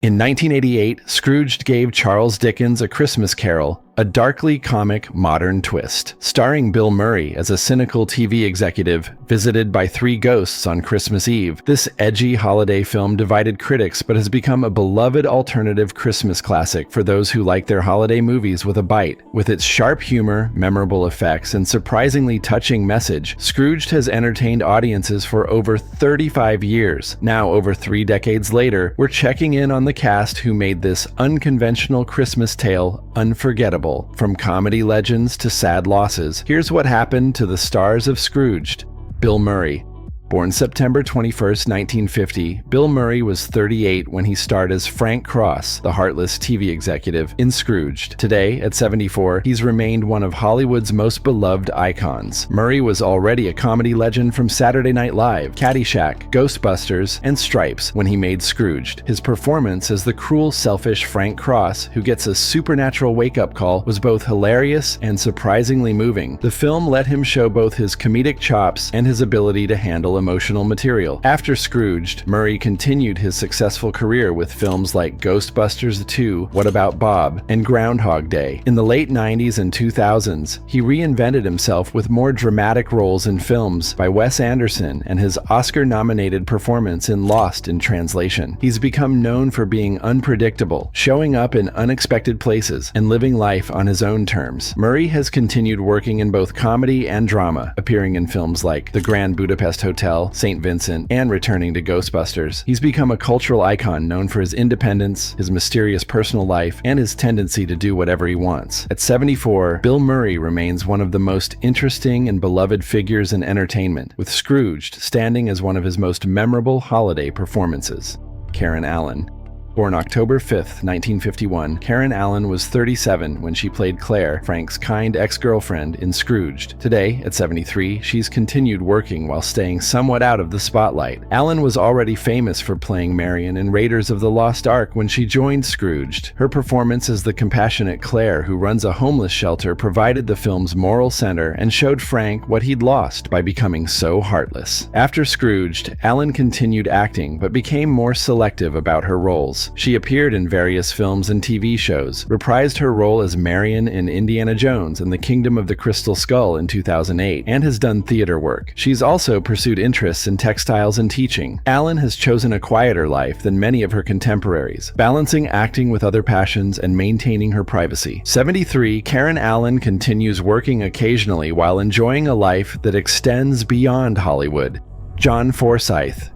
In 1988, Scrooged gave Charles Dickens' A Christmas Carol a darkly comic modern twist, starring Bill Murray as a cynical TV executive visited by three ghosts on Christmas Eve. This edgy holiday film divided critics but has become a beloved alternative Christmas classic for those who like their holiday movies with a bite. With its sharp humor, memorable effects, and surprisingly touching message, Scrooged has entertained audiences for over 35 years. Now, over 3 decades later, we're checking in on the cast who made this unconventional Christmas tale unforgettable. From comedy legends to sad losses, here's what happened to the stars of Scrooged. Bill Murray. Born September 21, 1950, Bill Murray was 38 when he starred as Frank Cross, the heartless TV executive, in Scrooged. Today, at 74, he's remained one of Hollywood's most beloved icons. Murray was already a comedy legend from Saturday Night Live, Caddyshack, Ghostbusters, and Stripes when he made Scrooged. His performance as the cruel, selfish Frank Cross, who gets a supernatural wake-up call, was both hilarious and surprisingly moving. The film let him show both his comedic chops and his ability to handle emotional material. After Scrooged, Murray continued his successful career with films like Ghostbusters 2, What About Bob, and Groundhog Day. In the late 90s and 2000s, he reinvented himself with more dramatic roles in films by Wes Anderson and his Oscar-nominated performance in Lost in Translation. He's become known for being unpredictable, showing up in unexpected places, and living life on his own terms. Murray has continued working in both comedy and drama, appearing in films like The Grand Budapest Hotel, St. Vincent, and returning to Ghostbusters. He's become a cultural icon known for his independence, his mysterious personal life, and his tendency to do whatever he wants. At 74, Bill Murray remains one of the most interesting and beloved figures in entertainment, with Scrooged standing as one of his most memorable holiday performances. Karen Allen. Born October 5, 1951, Karen Allen was 37 when she played Claire, Frank's kind ex-girlfriend, in Scrooged. Today, at 73, she's continued working while staying somewhat out of the spotlight. Allen was already famous for playing Marion in Raiders of the Lost Ark when she joined Scrooged. Her performance as the compassionate Claire who runs a homeless shelter provided the film's moral center and showed Frank what he'd lost by becoming so heartless. After Scrooged, Allen continued acting but became more selective about her roles. She appeared in various films and TV shows, reprised her role as Marion in Indiana Jones and the Kingdom of the Crystal Skull in 2008, and has done theater work. She's also pursued interests in textiles and teaching. Allen has chosen a quieter life than many of her contemporaries, balancing acting with other passions and maintaining her privacy. 73, Karen Allen continues working occasionally while enjoying a life that extends beyond Hollywood. John Forsythe.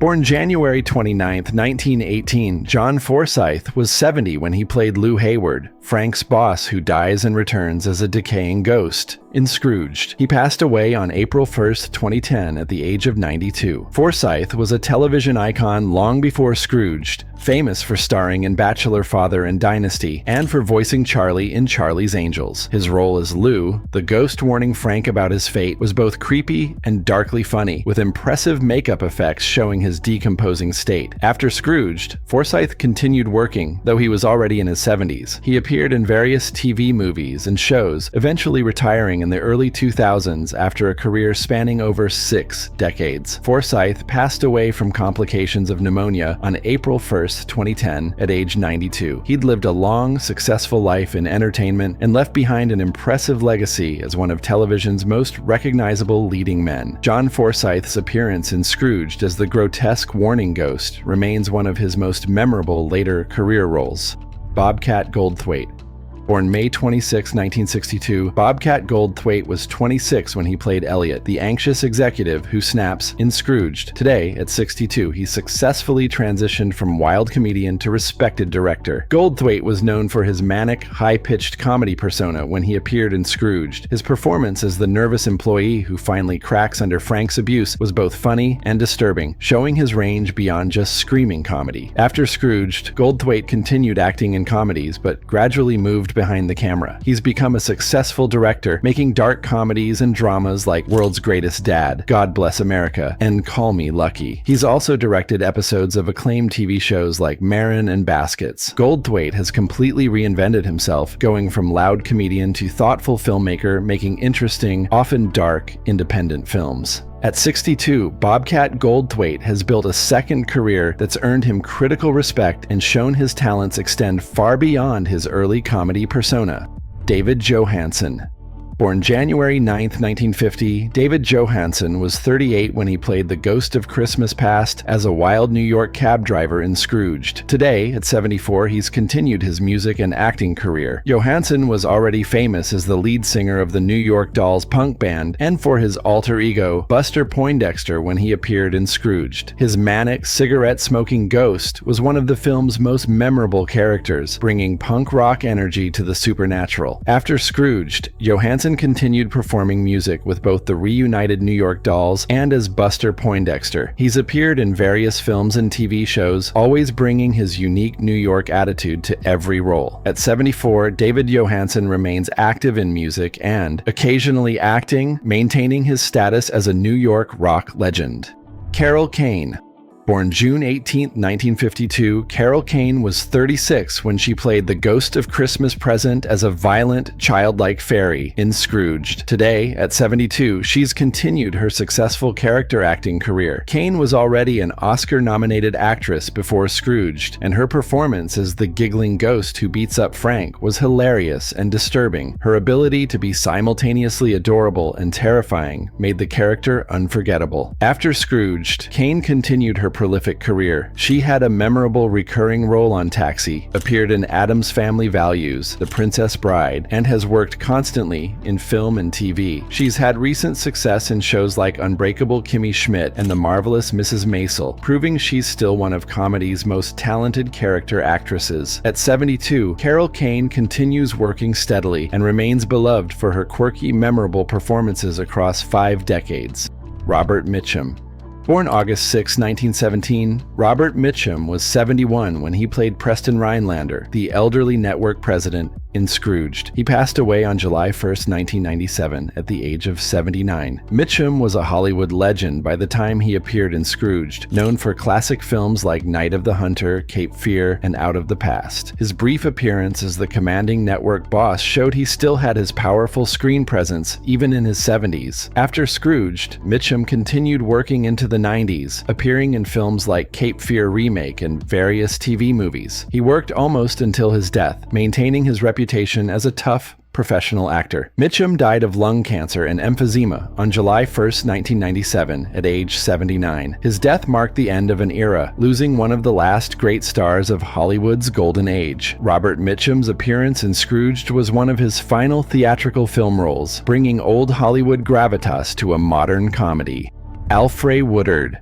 Born January 29, 1918, John Forsythe was 70 when he played Lou Hayward, Frank's boss who dies and returns as a decaying ghost, in Scrooged. He passed away on April 1, 2010 at the age of 92. Forsythe was a television icon long before Scrooged, famous for starring in Bachelor, Father, and Dynasty, and for voicing Charlie in Charlie's Angels. His role as Lou, the ghost warning Frank about his fate, was both creepy and darkly funny, with impressive makeup effects showing his decomposing state. After Scrooged, Forsythe continued working, though he was already in his 70s. He appeared in various TV movies and shows, eventually retiring in the early 2000s after a career spanning over 6 decades. Forsythe passed away from complications of pneumonia on April 1, 2010, at age 92. He'd lived a long, successful life in entertainment and left behind an impressive legacy as one of television's most recognizable leading men. John Forsythe's appearance in Scrooged as the grotesque warning ghost remains one of his most memorable later career roles. Bobcat Goldthwait. Born May 26, 1962, Bobcat Goldthwait was 26 when he played Elliot, the anxious executive who snaps in Scrooged. Today, at 62, he successfully transitioned from wild comedian to respected director. Goldthwait was known for his manic, high-pitched comedy persona when he appeared in Scrooged. His performance as the nervous employee who finally cracks under Frank's abuse was both funny and disturbing, showing his range beyond just screaming comedy. After Scrooged, Goldthwait continued acting in comedies, but gradually moved behind the camera. He's become a successful director, making dark comedies and dramas like World's Greatest Dad, God Bless America, and Call Me Lucky. He's also directed episodes of acclaimed TV shows like Marin and Baskets. Goldthwait has completely reinvented himself, going from loud comedian to thoughtful filmmaker, making interesting, often dark, independent films. At 62, Bobcat Goldthwait has built a second career that's earned him critical respect and shown his talents extend far beyond his early comedy persona. David Johansen. Born January 9, 1950, David Johansen was 38 when he played the Ghost of Christmas Past as a wild New York cab driver in Scrooged. Today, at 74, he's continued his music and acting career. Johansen was already famous as the lead singer of the New York Dolls punk band and for his alter ego, Buster Poindexter, when he appeared in Scrooged. His manic, cigarette-smoking ghost was one of the film's most memorable characters, bringing punk rock energy to the supernatural. After Scrooged, Johansen continued performing music with both the reunited New York Dolls and as Buster Poindexter. He's appeared in various films and TV shows, always bringing his unique New York attitude to every role. At 74, David Johansen remains active in music and, occasionally acting, maintaining his status as a New York rock legend. Carol Kane. Born June 18, 1952, Carol Kane was 36 when she played the Ghost of Christmas Present as a violent, childlike fairy in Scrooged. Today, at 72, she's continued her successful character acting career. Kane was already an Oscar-nominated actress before Scrooged, and her performance as the giggling ghost who beats up Frank was hilarious and disturbing. Her ability to be simultaneously adorable and terrifying made the character unforgettable. After Scrooged, Kane continued her prolific career. She had a memorable recurring role on Taxi, appeared in Addams Family Values, The Princess Bride, and has worked constantly in film and TV. She's had recent success in shows like Unbreakable Kimmy Schmidt and The Marvelous Mrs. Maisel, proving she's still one of comedy's most talented character actresses. At 72, Carol Kane continues working steadily and remains beloved for her quirky, memorable performances across 5 decades. Robert Mitchum. Born August 6, 1917, Robert Mitchum was 71 when he played Preston Rhinelander, the elderly network president, in Scrooged. He passed away on July 1, 1997, at the age of 79. Mitchum was a Hollywood legend by the time he appeared in Scrooged, known for classic films like Night of the Hunter, Cape Fear, and Out of the Past. His brief appearance as the commanding network boss showed he still had his powerful screen presence even in his 70s. After Scrooged, Mitchum continued working into the 90s, appearing in films like Cape Fear Remake and various TV movies. He worked almost until his death, maintaining his reputation as a tough, professional actor. Mitchum died of lung cancer and emphysema on July 1, 1997, at age 79. His death marked the end of an era, losing one of the last great stars of Hollywood's golden age. Robert Mitchum's appearance in Scrooged was one of his final theatrical film roles, bringing old Hollywood gravitas to a modern comedy. Alfre Woodard.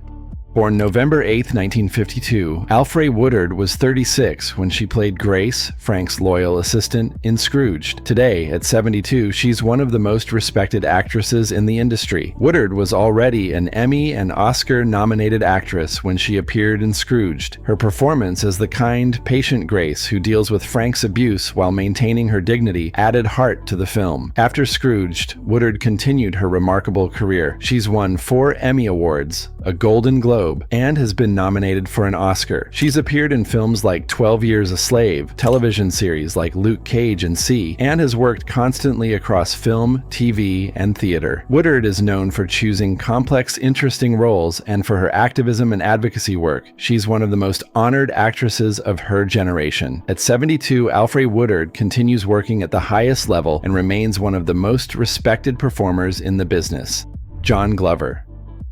Born November 8, 1952, Alfre Woodard was 36 when she played Grace, Frank's loyal assistant, in Scrooged. Today, at 72, she's one of the most respected actresses in the industry. Woodard was already an Emmy and Oscar-nominated actress when she appeared in Scrooged. Her performance as the kind, patient Grace who deals with Frank's abuse while maintaining her dignity added heart to the film. After Scrooged, Woodard continued her remarkable career. She's won 4 Emmy Awards, a Golden Globe, and has been nominated for an Oscar. She's appeared in films like 12 Years a Slave, television series like Luke Cage and See, and has worked constantly across film, TV, and theater. Woodard is known for choosing complex, interesting roles and for her activism and advocacy work. She's one of the most honored actresses of her generation. At 72, Alfre Woodard continues working at the highest level and remains one of the most respected performers in the business. John Glover.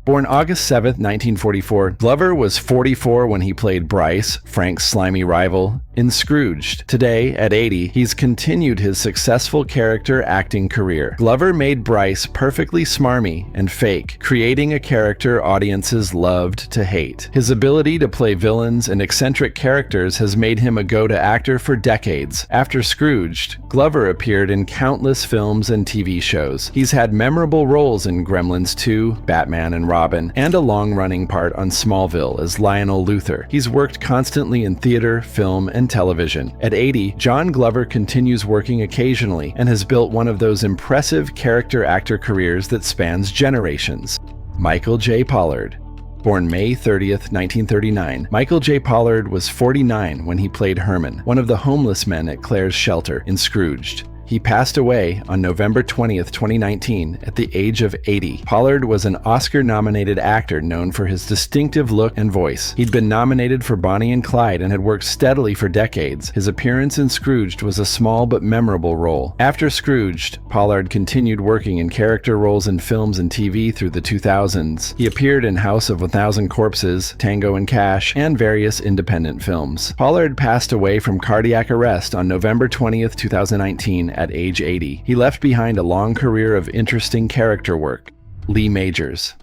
Born August 7, 1944, Glover was 44 when he played Bryce, Frank's slimy rival, in Scrooged. Today, at 80, he's continued his successful character acting career. Glover made Bryce perfectly smarmy and fake, creating a character audiences loved to hate. His ability to play villains and eccentric characters has made him a go-to actor for decades. After Scrooged, Glover appeared in countless films and TV shows. He's had memorable roles in Gremlins 2, Batman and Robin, and a long-running part on Smallville as Lionel Luthor. He's worked constantly in theater, film, and television. At 80, John Glover continues working occasionally and has built one of those impressive character actor careers that spans generations. Michael J. Pollard. Born May 30th, 1939, Michael J. Pollard was 49 when he played Herman, one of the homeless men at Claire's shelter in Scrooged. He passed away on November 20th, 2019 at the age of 80. Pollard was an Oscar-nominated actor known for his distinctive look and voice. He'd been nominated for Bonnie and Clyde and had worked steadily for decades. His appearance in Scrooged was a small but memorable role. After Scrooged, Pollard continued working in character roles in films and TV through the 2000s. He appeared in House of 1,000 Corpses, Tango and Cash, and various independent films. Pollard passed away from cardiac arrest on November 20th, 2019 at age 80. He left behind a long career of interesting character work. Lee Majors.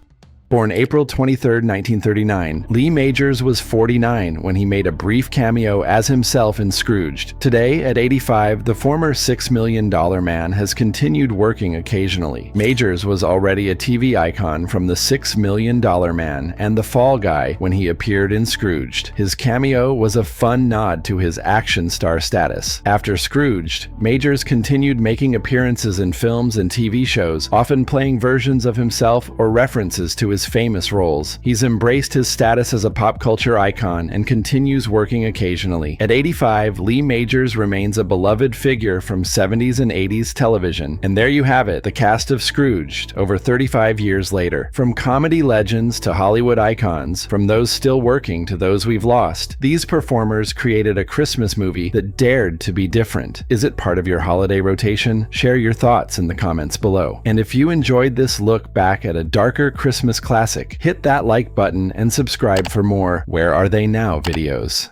Born April 23, 1939, Lee Majors was 49 when he made a brief cameo as himself in Scrooged. Today, at 85, the former $6 million man has continued working occasionally. Majors was already a TV icon from The $6 Million Man and The Fall Guy when he appeared in Scrooged. His cameo was a fun nod to his action star status. After Scrooged, Majors continued making appearances in films and TV shows, often playing versions of himself or references to his famous roles. He's embraced his status as a pop culture icon and continues working occasionally. At 85, Lee Majors remains a beloved figure from 70s and 80s television. And there you have it, the cast of Scrooged, over 35 years later. From comedy legends to Hollywood icons, from those still working to those we've lost, these performers created a Christmas movie that dared to be different. Is it part of your holiday rotation? Share your thoughts in the comments below. And if you enjoyed this look back at a darker Christmas classic, hit that like button and subscribe for more Where Are They Now videos.